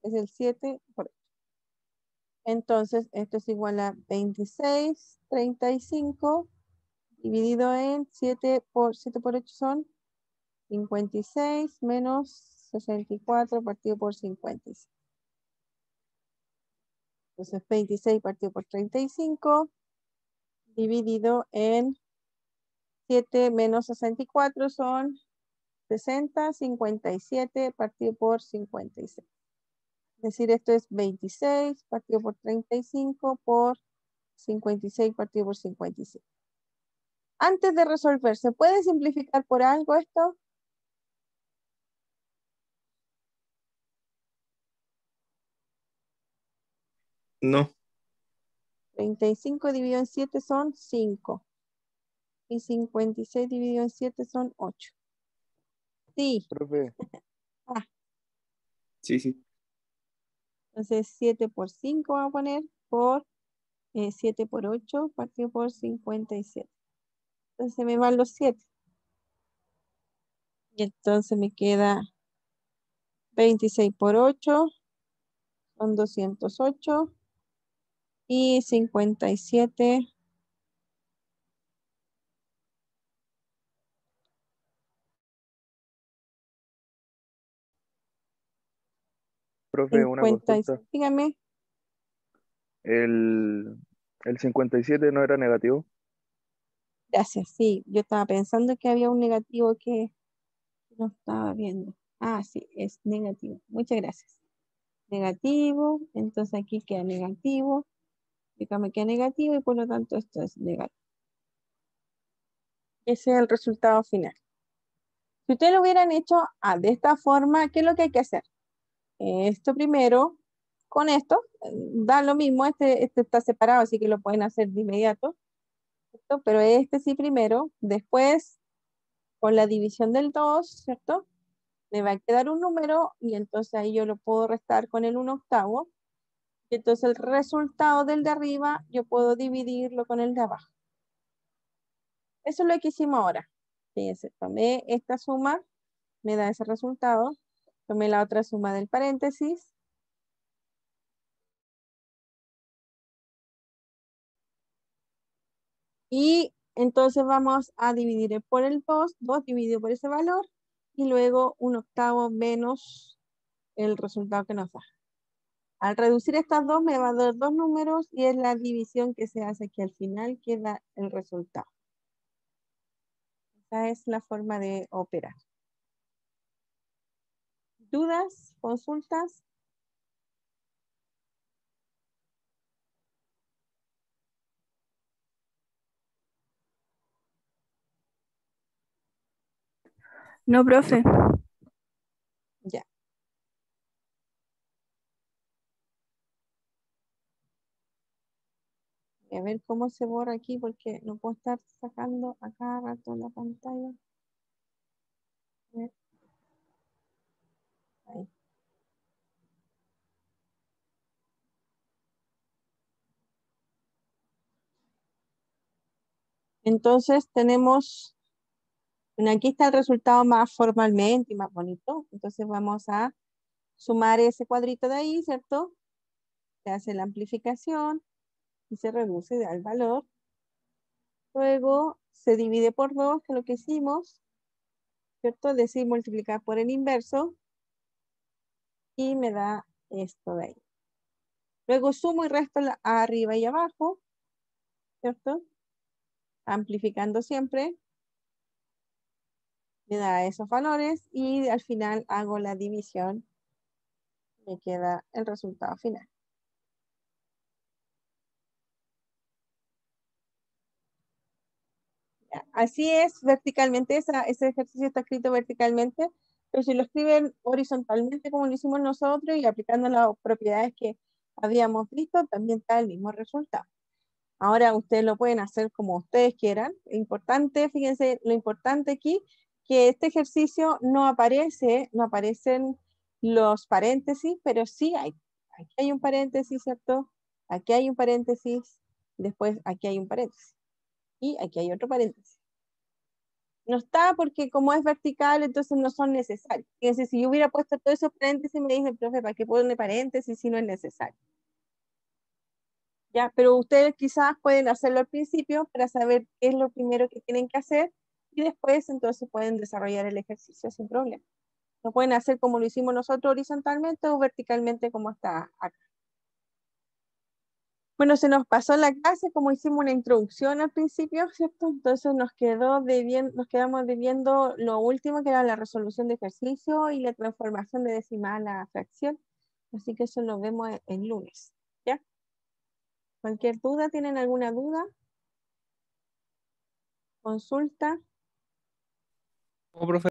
Es el 7 por 8. Entonces, esto es igual a 26/35 dividido en 7 por 8 son 56 menos 64 partido por 56. Entonces, 26 partido por 35 dividido en 7 menos 64 son 60, 57 partido por 56. Es decir, esto es 26 partido por 35 por 56 partido por 56. Antes de resolver, ¿se puede simplificar por algo esto? No, 35 dividido en 7 son 5. Y 56 dividido en 7 son 8. Sí. profe. Ah, Sí. entonces 7 por 5 voy a poner por 7 por 8 partido por 57. Entonces se me van los 7. Y entonces me queda 26 por 8 son 208 y 57 Profe, una 56. consulta. Dígame. El 57 no era negativo. Gracias, sí. Yo estaba pensando que había un negativo que no estaba viendo. Ah, sí, es negativo. Muchas gracias. Negativo, entonces aquí queda negativo. Acá me queda negativo y por lo tanto esto es negativo. Ese es el resultado final. Si ustedes lo hubieran hecho de esta forma, ¿qué es lo que hay que hacer? Esto primero, con esto, da lo mismo, este está separado, así que lo pueden hacer de inmediato. ¿Cierto? Pero este sí primero, después con la división del 2, ¿cierto? Me va a quedar un número y entonces ahí yo lo puedo restar con el 1/8. Y entonces el resultado del de arriba yo puedo dividirlo con el de abajo. Eso es lo que hicimos ahora. Fíjense, tomé esta suma, me da ese resultado. Tomé la otra suma del paréntesis. Y entonces vamos a dividir por el 2, 2 dividido por ese valor, y luego 1/8 menos el resultado que nos da. Al reducir estas dos me va a dar dos números y es la división que se hace que al final queda el resultado. Esa es la forma de operar. ¿Dudas? ¿Consultas? No, profe. Ya. Voy a ver cómo se borra aquí porque no puedo estar sacando a cada rato la pantalla. A ver. Ahí. Entonces tenemos, bueno, aquí está el resultado más formalmente y más bonito. Entonces vamos a sumar ese cuadrito de ahí, ¿cierto? Se hace la amplificación y se reduce al valor. Luego se divide por 2, que es lo que hicimos, ¿cierto? Decir multiplicar por el inverso y me da esto de ahí. Luego sumo y resto arriba y abajo, ¿cierto? Amplificando siempre. Me da esos valores y al final hago la división. Me queda el resultado final. Ya, así es verticalmente, ese ejercicio está escrito verticalmente, pero si lo escriben horizontalmente como lo hicimos nosotros y aplicando las propiedades que habíamos visto, también está el mismo resultado. Ahora ustedes lo pueden hacer como ustedes quieran. Lo importante, fíjense, lo importante aquí, que este ejercicio no aparecen los paréntesis, pero sí hay. Aquí hay un paréntesis, ¿cierto? Aquí hay un paréntesis, después aquí hay un paréntesis. Y aquí hay otro paréntesis. No está porque como es vertical, entonces no son necesarios. Fíjense, si yo hubiera puesto todos esos paréntesis, me dicen, profe, ¿para qué pone paréntesis si no es necesario? ¿Ya? Pero ustedes quizás pueden hacerlo al principio para saber qué es lo primero que tienen que hacer y después entonces pueden desarrollar el ejercicio sin problema. Lo pueden hacer como lo hicimos nosotros horizontalmente o verticalmente como está acá. Bueno, se nos pasó la clase como hicimos una introducción al principio, ¿cierto? Entonces nos quedamos debiendo lo último que era la resolución de ejercicio y la transformación de decimal a fracción. Así que eso lo vemos el lunes, ¿ya? ¿Cualquier duda? ¿Tienen alguna duda? ¿Consulta? ¿Cómo, profe?